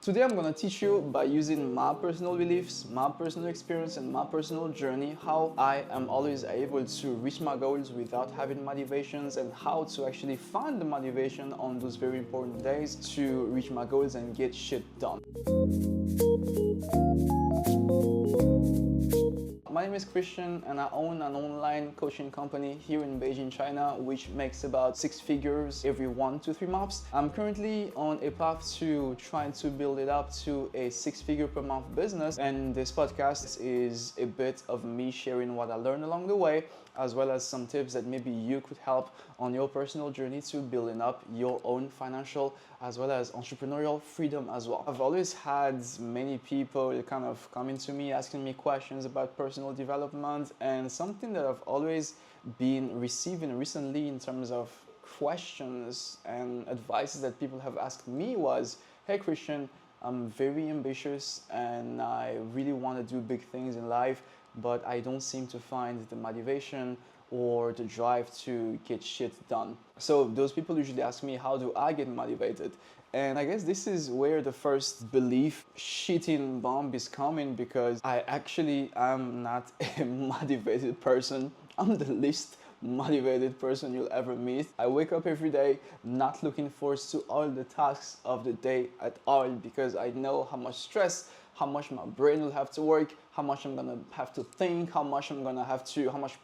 Today I'm gonna teach you by using my personal beliefs, my personal experience, and my personal journey how I am always able to reach my goals without having motivations, and how to actually find the motivation on those very important days to reach my goals and get shit done. My name is Christian and I own an online coaching company here in Beijing, China, which makes about 6 figures every 1 to 3 months. I'm currently on a path to trying to build it up to a 6-figure per month business, and this podcast is a bit of me sharing what I learned along the way, as well as some tips that maybe you could help on your personal journey to building up your own financial as well as entrepreneurial freedom as well. I've always had many people kind of coming to me asking me questions about personal development, and something that I've always been receiving recently in terms of questions and advices that people have asked me was, hey Christian, I'm very ambitious and I really want to do big things in life, but I don't seem to find the motivation or the drive to get shit done. So those people usually ask me, how do I get motivated? And I guess this is where the first belief shitting bomb is coming, because I actually am not a motivated person. I'm the least motivated person you'll ever meet. I wake up every day not looking forward to all the tasks of the day at all, because I know how much stress, how much my brain will have to work, how much I'm gonna have to think, how much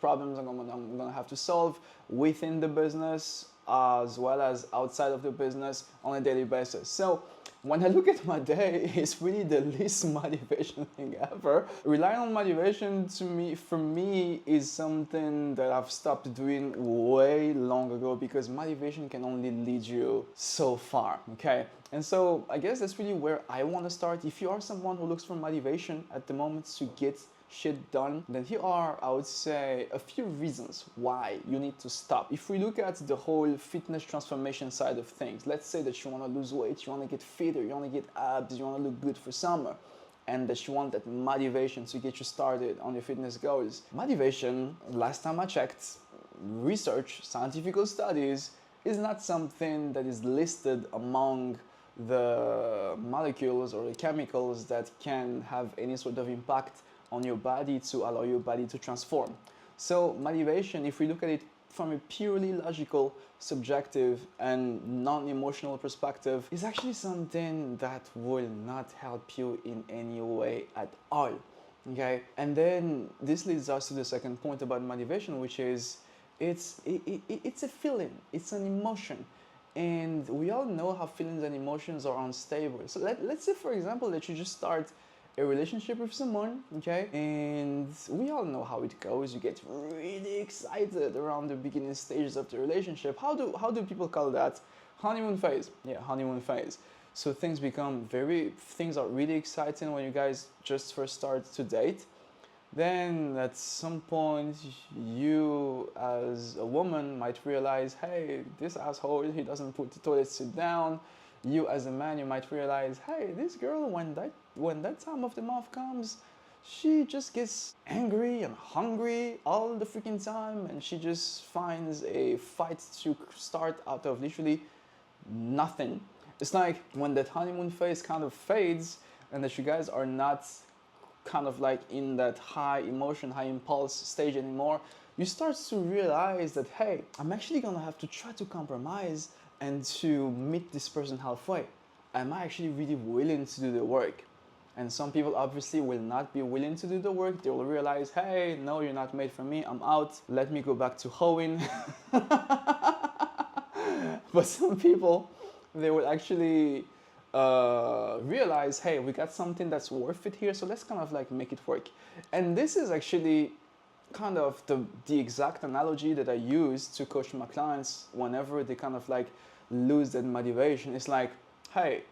problems I'm gonna have to solve within the business as well as outside of the business on a daily basis. So when I look at my day, it's really the least motivation thing ever. Relying on motivation for me, is something that I've stopped doing way long ago, because motivation can only lead you so far, okay? And so I guess that's really where I want to start. If you are someone who looks for motivation at the moment to get shit done, then here are, I would say, a few reasons why you need to stop. If we look at the whole fitness transformation side of things, let's say that you want to lose weight, you want to get fitter, you want to get abs, you want to look good for summer, and that you want that motivation to get you started on your fitness goals. Motivation, last time I checked, research, scientific studies, is not something that is listed among the molecules or the chemicals that can have any sort of impact on your body to allow your body to transform. So motivation, if we look at it from a purely logical, subjective, and non-emotional perspective, is actually something that will not help you in any way at all. Okay? And then this leads us to the second point about motivation, which is it's a feeling, it's an emotion. And we all know how feelings and emotions are unstable. So let's say, for example, that you just start a relationship with someone, okay? And we all know how it goes. You get really excited around the beginning stages of the relationship. How do people call that? Honeymoon phase. Yeah, honeymoon phase. So things are really exciting when you guys just first start to date. Then at some point, you as a woman might realize, hey, this asshole, he doesn't put the toilet seat down. You as a man, you might realize, hey, this girl, when that time of the month comes, she just gets angry and hungry all the freaking time, and she just finds a fight to start out of literally nothing. It's like when that honeymoon phase kind of fades and that you guys are not kind of like in that high emotion, high impulse stage anymore, you start to realize that, hey, I'm actually gonna have to try to compromise and to meet this person halfway. Am I actually really willing to do the work? And some people obviously will not be willing to do the work. They will realize, hey, no, you're not made for me, I'm out. Let me go back to hoeing. But some people, they will actually realize, hey, we got something that's worth it here, so let's kind of like make it work. And this is actually kind of the exact analogy that I use to coach my clients whenever they kind of like lose that motivation. It's like, hey,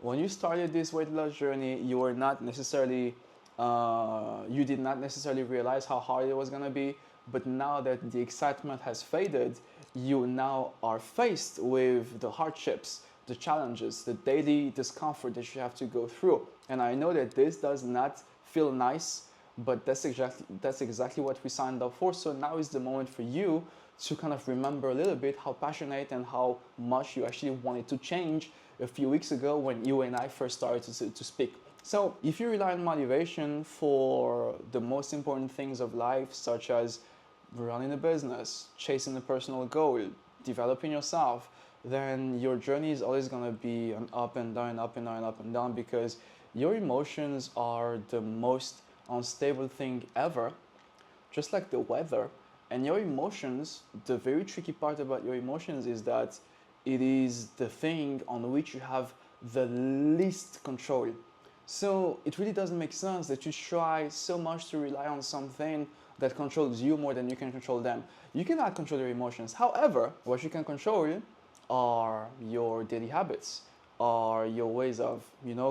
when you started this weight loss journey, you did not necessarily realize how hard it was gonna be, but now that the excitement has faded, you now are faced with the hardships, the challenges, the daily discomfort that you have to go through. And I know that this does not feel nice but that's exactly what we signed up for. So now is the moment for you to kind of remember a little bit how passionate and how much you actually wanted to change a few weeks ago when you and I first started to speak. So if you rely on motivation for the most important things of life, such as running a business, chasing a personal goal, developing yourself, then your journey is always going to be an up and down, up and down, up and down, because your emotions are the most unstable thing ever, just like the weather. And your emotions, the very tricky part about your emotions is that it is the thing on which you have the least control. So it really doesn't make sense that you try so much to rely on something that controls you more than you can control them. You cannot control your emotions. However, what you can control are your daily habits, are your ways of,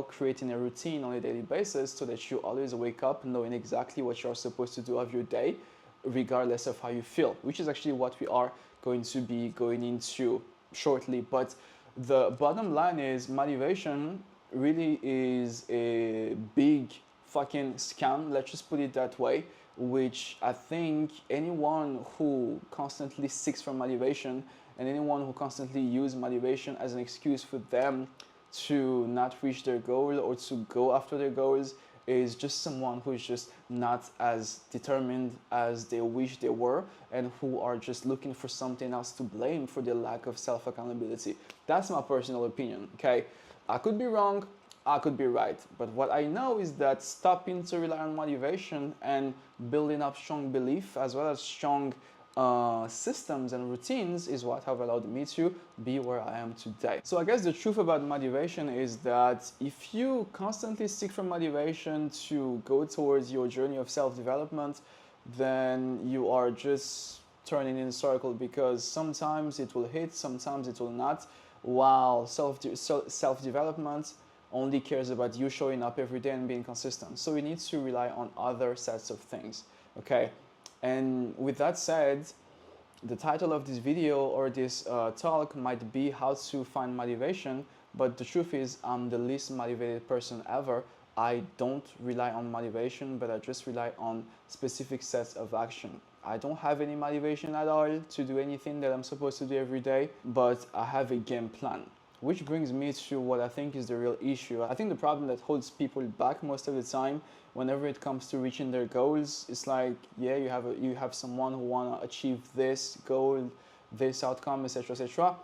creating a routine on a daily basis so that you always wake up knowing exactly what you're supposed to do of your day, regardless of how you feel, which is actually what we are going to be going into shortly. But the bottom line is motivation really is a big fucking scam, let's just put it that way, which I think anyone who constantly seeks for motivation and anyone who constantly uses motivation as an excuse for them to not reach their goal or to go after their goals is just someone who is just not as determined as they wish they were, and who are just looking for something else to blame for their lack of self-accountability. That's my personal opinion, okay? I could be wrong, I could be right, but what I know is that stopping to rely on motivation and building up strong belief as well as strong systems and routines is what have allowed me to be where I am today. So I guess the truth about motivation is that if you constantly seek for motivation to go towards your journey of self-development, then you are just turning in a circle, because sometimes it will hit, sometimes it will not, while self-development only cares about you showing up every day and being consistent. So you need to rely on other sets of things, okay? And with that said, the title of this video or this talk might be how to find motivation, but the truth is I'm the least motivated person ever. I don't rely on motivation, but I just rely on specific sets of action. I don't have any motivation at all to do anything that I'm supposed to do every day, but I have a game plan. Which brings me to what I think is the real issue. I think the problem that holds people back most of the time whenever it comes to reaching their goals, it's like, yeah, you have someone who want to achieve this goal, this outcome, etc., etc.,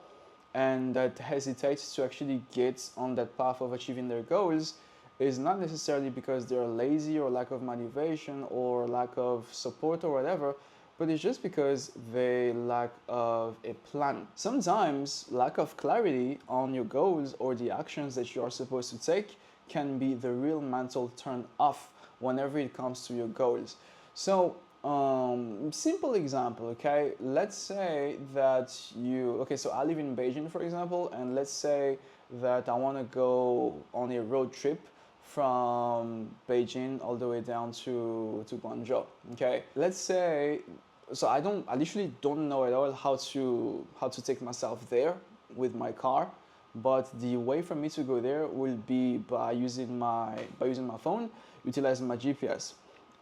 and that hesitates to actually get on that path of achieving their goals is not necessarily because they're lazy or lack of motivation or lack of support or whatever, but it's just because they lack of a plan. Sometimes lack of clarity on your goals or the actions that you are supposed to take can be the real mental turn off whenever it comes to your goals. So simple example, okay? Let's say that so I live in Beijing, for example, and let's say that I want to go on a road trip from Beijing all the way down to Guangzhou, okay? Let's say, so I literally don't know at all how to take myself there with my car, but the way for me to go there will be by using my phone, utilizing my GPS.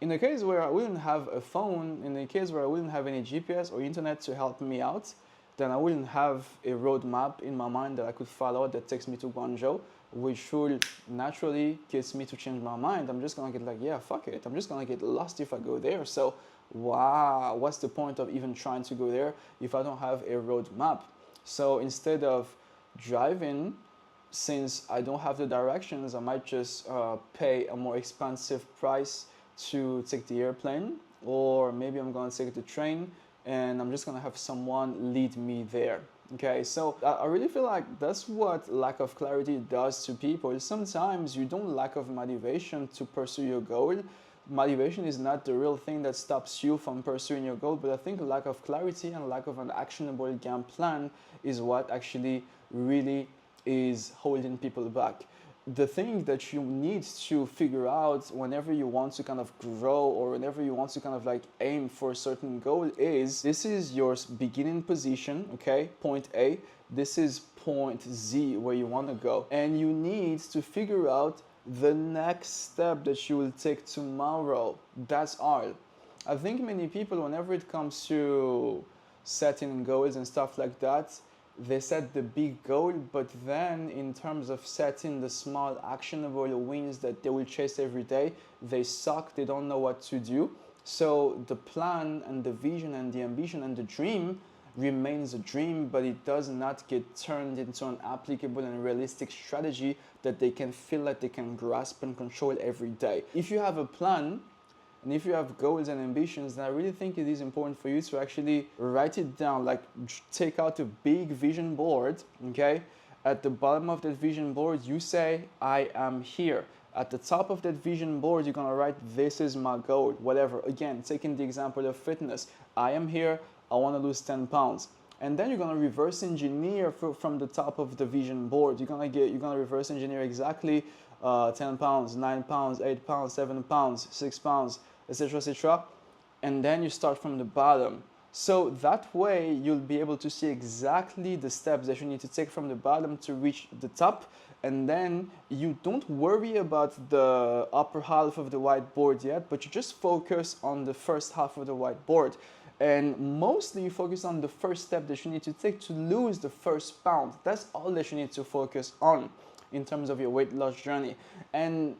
In the case where I wouldn't have a phone, in the case where I wouldn't have any GPS or internet to help me out, then I wouldn't have a roadmap in my mind that I could follow that takes me to Guangzhou, which would naturally get me to change my mind. I'm just gonna get like, yeah, fuck it. I'm just gonna get lost if I go there. So, wow, what's the point of even trying to go there if I don't have a roadmap? So instead of driving, since I don't have the directions, I might just pay a more expensive price to take the airplane, or maybe I'm gonna take the train and I'm just gonna have someone lead me there. Okay, so I really feel like that's what lack of clarity does to people. Sometimes you don't lack of motivation to pursue your goal. Motivation is not the real thing that stops you from pursuing your goal, but I think lack of clarity and lack of an actionable game plan is what actually really is holding people back. The thing that you need to figure out whenever you want to kind of grow or whenever you want to kind of like aim for a certain goal is, this is your beginning position, okay, point A. this is point Z where you want to go. And you need to figure out the next step that you will take tomorrow. That's all. I think many people, whenever it comes to setting goals and stuff like that, they set the big goal, but then in terms of setting the small actionable wins that they will chase every day, they suck, they don't know what to do. So the plan and the vision and the ambition and the dream remains a dream, but it does not get turned into an applicable and realistic strategy that they can feel like they can grasp and control every day. If you have a plan, and if you have goals and ambitions, then I really think it is important for you to actually write it down, like take out a big vision board, okay? At the bottom of that vision board, you say, I am here. At the top of that vision board, you're gonna write, this is my goal, whatever. Again, taking the example of fitness, I am here, I wanna lose 10 pounds. And then you're gonna reverse engineer from the top of the vision board. You're gonna reverse engineer exactly 10 pounds, 9 pounds, 8 pounds, 7 pounds, 6 pounds, etc., etc. And then you start from the bottom. So that way you'll be able to see exactly the steps that you need to take from the bottom to reach the top. And then you don't worry about the upper half of the whiteboard yet, but you just focus on the first half of the whiteboard. And mostly you focus on the first step that you need to take to lose the first pound. That's all that you need to focus on in terms of your weight loss journey. And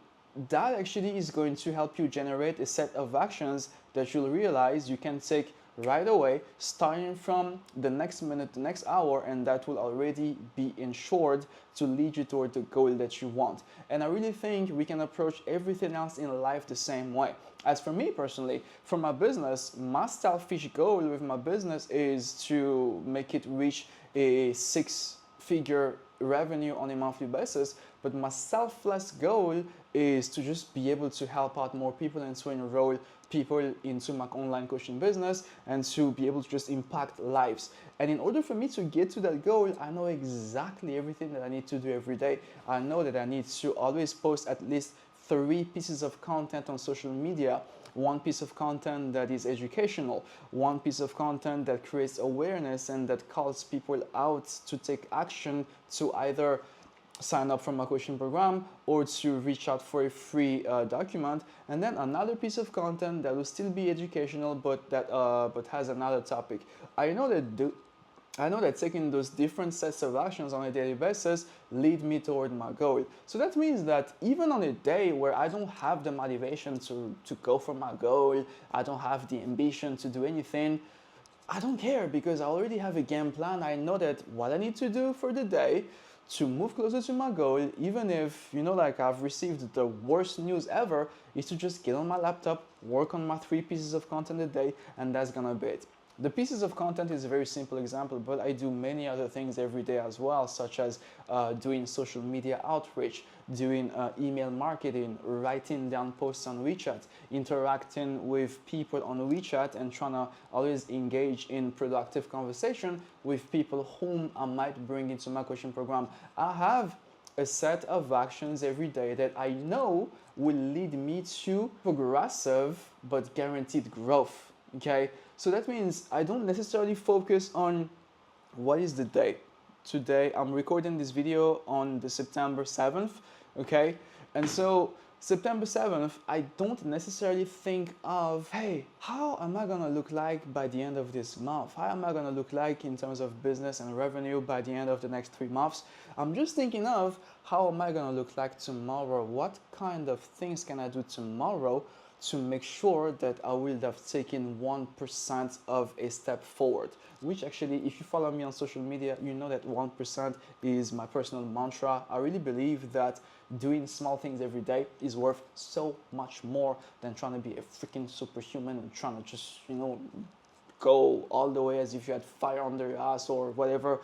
that actually is going to help you generate a set of actions that you'll realize you can take right away, starting from the next minute, the next hour, and that will already be ensured to lead you toward the goal that you want. And I really think we can approach everything else in life the same way. As for me personally, for my business, my selfish goal with my business is to make it reach a 6-figure revenue on a monthly basis, but my selfless goal is to just be able to help out more people and to enroll people into my online coaching business and to be able to just impact lives. And in order for me to get to that goal, I know exactly everything that I need to do every day. I know that I need to always post at least 3 pieces of content on social media. 1 piece of content that is educational, 1 piece of content that creates awareness and that calls people out to take action, to either sign up for my coaching program or to reach out for a free document, and then another piece of content that will still be educational but has another topic. I know that taking those different sets of actions on a daily basis lead me toward my goal. So that means that even on a day where I don't have the motivation to go for my goal, I don't have the ambition to do anything, I don't care, because I already have a game plan. I know that what I need to do for the day to move closer to my goal, even if, like I've received the worst news ever, is to just get on my laptop, work on my 3 pieces of content a day, and that's gonna be it. The pieces of content is a very simple example, but I do many other things every day as well, such as doing social media outreach, doing email marketing, writing down posts on Wechat, interacting with people on Wechat, and trying to always engage in productive conversation with people whom I might bring into my coaching program. I have a set of actions every day that I know will lead me to progressive but guaranteed growth. Okay, so that means I don't necessarily focus on what is the day. Today I'm recording this video on the September 7th, okay? And so September 7th, I don't necessarily think of, hey, how am I gonna look like by the end of this month? How am I gonna look like in terms of business and revenue by the end of the next 3 months? I'm just thinking of, how am I gonna look like tomorrow? What kind of things can I do tomorrow to make sure that I will have taken 1% of a step forward, which actually, if you follow me on social media, you know that 1% is my personal mantra. I really believe that doing small things every day is worth so much more than trying to be a freaking superhuman and trying to just, go all the way as if you had fire under your ass or whatever,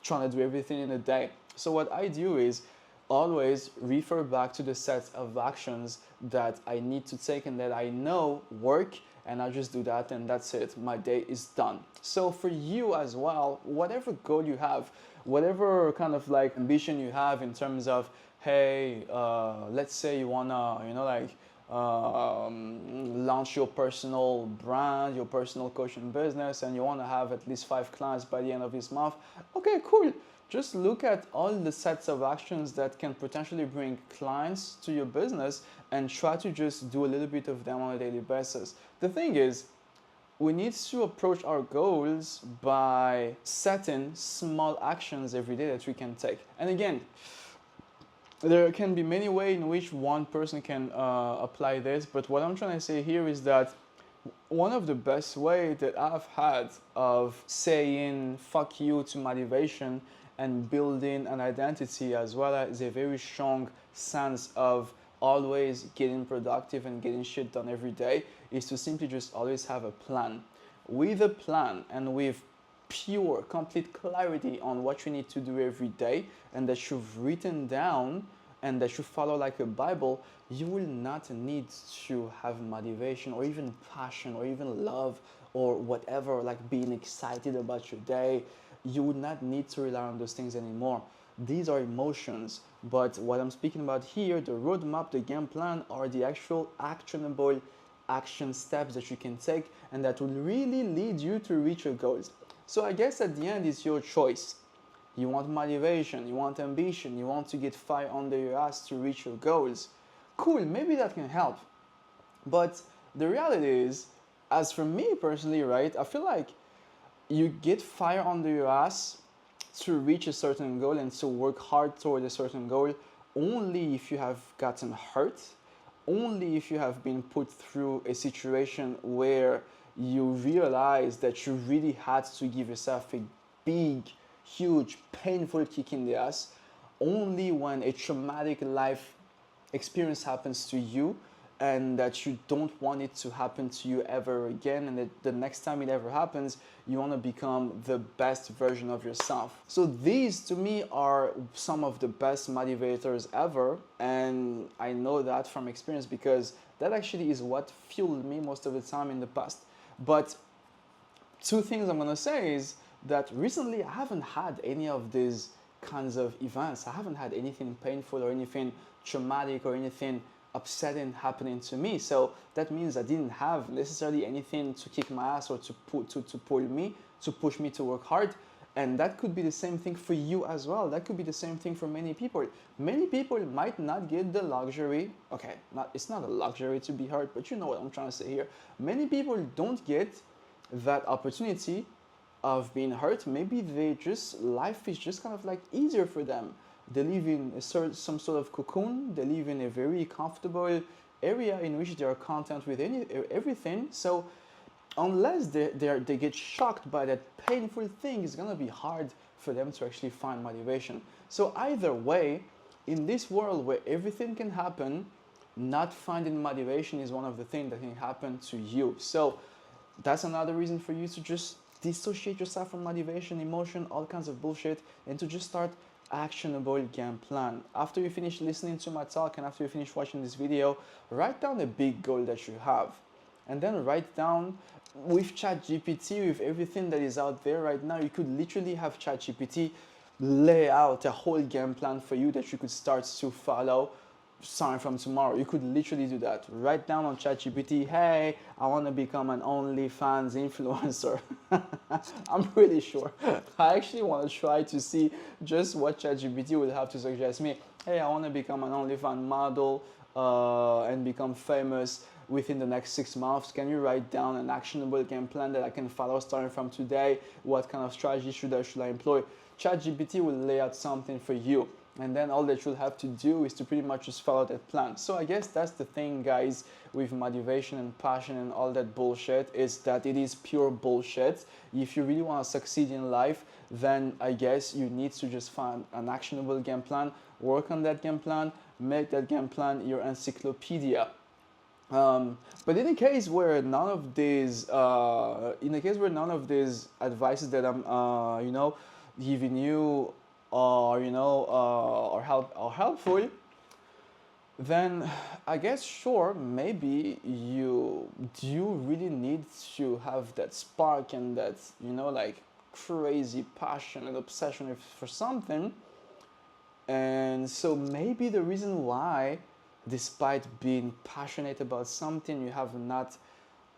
trying to do everything in a day. So what I do is always refer back to the set of actions that I need to take and that I know work, and I just do that and that's it. My day is done. So for you as well, whatever goal you have, whatever kind of like ambition you have in terms of, hey, let's say you wanna, launch your personal brand, your personal coaching business, and you wanna have at least 5 clients by the end of this month. Okay, cool. just look at all the sets of actions that can potentially bring clients to your business and try to just do a little bit of them on a daily basis. The thing is, we need to approach our goals by setting small actions every day that we can take. And again, there can be many ways in which one person can apply this, but what I'm trying to say here is that one of the best ways that I've had of saying fuck you to motivation and building an identity as well as a very strong sense of always getting productive and getting shit done every day is to simply just always have a plan. With a plan and with pure, complete clarity on what you need to do every day and that you've written down and that you follow like a Bible, you will not need to have motivation or even passion or even love or whatever, like being excited about your day. You would not need to rely on those things anymore. These are emotions, but what I'm speaking about here, the roadmap, the game plan, are the actual actionable action steps that you can take and that will really lead you to reach your goals. So I guess at the end, it's your choice. You want motivation, you want ambition, you want to get fire under your ass to reach your goals. Cool, maybe that can help. But the reality is, as for me personally, right, I feel like you get fire under your ass to reach a certain goal and to work hard toward a certain goal only if you have gotten hurt, only if you have been put through a situation where you realize that you really had to give yourself a big, huge, painful kick in the ass, only when a traumatic life experience happens to you and that you don't want it to happen to you ever again, and that the next time it ever happens, you want to become the best version of yourself. So these to me are some of the best motivators ever, and I know that from experience because that actually is what fueled me most of the time in the past. But two things I'm going to say is that recently I haven't had any of these kinds of events. I haven't had anything painful or anything traumatic or anything upsetting happening to me. So that means I didn't have necessarily anything to kick my ass or to push me to work hard. And that could be the same thing for you as well. That could be the same thing for many people. Many people might not get the luxury. Okay, it's not a luxury to be hurt, but you know what I'm trying to say here. Many people don't get that opportunity of being hurt. Maybe life is just kind of like easier for them. They live in some sort of cocoon. They live in a very comfortable area in which they are content with everything. So unless they get shocked by that painful thing, it's gonna be hard for them to actually find motivation. So either way, in this world where everything can happen, not finding motivation is one of the things that can happen to you. So that's another reason for you to just dissociate yourself from motivation, emotion, all kinds of bullshit, and to just start actionable game plan. After you finish listening to my talk and after you finish watching this video, write down a big goal that you have. And then write down with ChatGPT, with everything that is out there right now, you could literally have ChatGPT lay out a whole game plan for you that you could start to follow starting from tomorrow. You could literally do that. Write down on ChatGPT, hey, I want to become an OnlyFans influencer. I'm pretty sure. I actually want to try to see just what ChatGPT would have to suggest me. Hey, I want to become an OnlyFans model and become famous within the next 6 months. Can you write down an actionable game plan that I can follow starting from today? What kind of strategy should I employ? ChatGPT will lay out something for you. And then all that you'll have to do is to pretty much just follow that plan. So I guess that's the thing, guys, with motivation and passion and all that bullshit, is that it is pure bullshit. If you really want to succeed in life, then I guess you need to just find an actionable game plan, work on that game plan, make that game plan your encyclopedia. But in a case where none of these, advices that I'm, giving you are helpful, then I guess sure, maybe you really need to have that spark and that like crazy passion and obsession for something. And so maybe the reason why, despite being passionate about something, you have not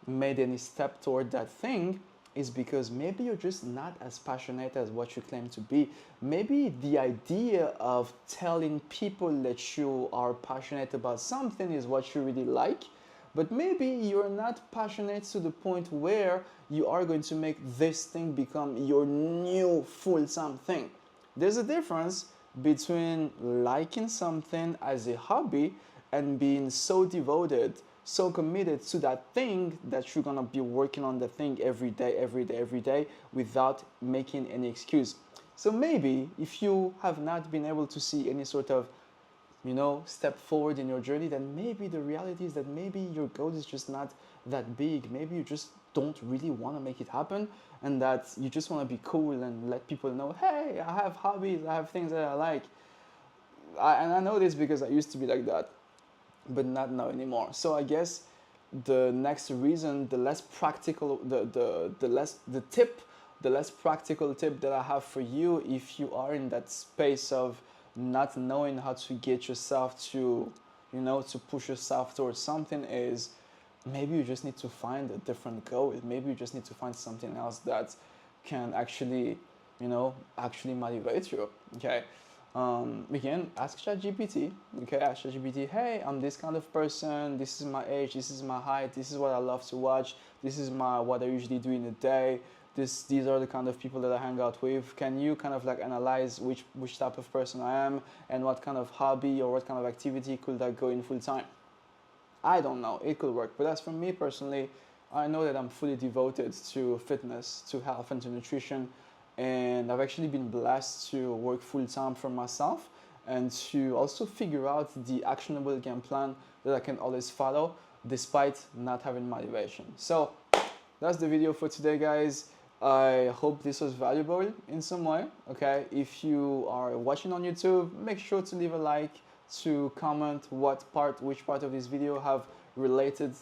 made any step toward that thing is because maybe you're just not as passionate as what you claim to be. Maybe the idea of telling people that you are passionate about something is what you really like, but maybe you're not passionate to the point where you are going to make this thing become your new full-time thing. There's a difference between liking something as a hobby and being so devoted, so committed to that thing that you're gonna be working on the thing every day, every day, every day without making any excuse. So maybe if you have not been able to see any sort of step forward in your journey, then maybe the reality is that maybe your goal is just not that big. Maybe you just don't really want to make it happen, and that you just want to be cool and let people know, hey, I have hobbies, I have things that I like. And I know this because I used to be like that, but not now anymore. So I guess the next reason, the less practical, the less practical tip that I have for you, if you are in that space of not knowing how to get yourself to, to push yourself towards something, is maybe you just need to find a different goal. Maybe you just need to find something else that can actually, actually motivate you. Okay. Again, ask ChatGPT. Okay, ask ChatGPT. Hey, I'm this kind of person. This is my age. This is my height. This is what I love to watch. This is what I usually do in a day. These are the kind of people that I hang out with. Can you kind of like analyze which type of person I am and what kind of hobby or what kind of activity could I go in full time? I don't know. It could work, but as for me personally, I know that I'm fully devoted to fitness, to health, and to nutrition. And I've actually been blessed to work full time for myself and to also figure out the actionable game plan that I can always follow despite not having motivation. So that's the video for today, guys. I hope this was valuable in some way. Okay, if you are watching on YouTube, make sure to leave a like, to comment which part of this video have resonated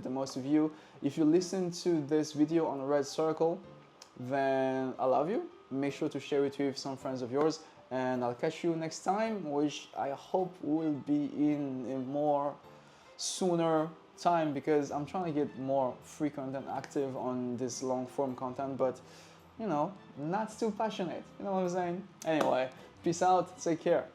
the most with you. If you listen to this video on a red circle, then I love you. Make sure to share it with some friends of yours, and I'll catch you next time, which I hope will be in a more sooner time, because I'm trying to get more frequent and active on this long form content, but not too passionate. You know what I'm saying? Anyway, peace out, take care.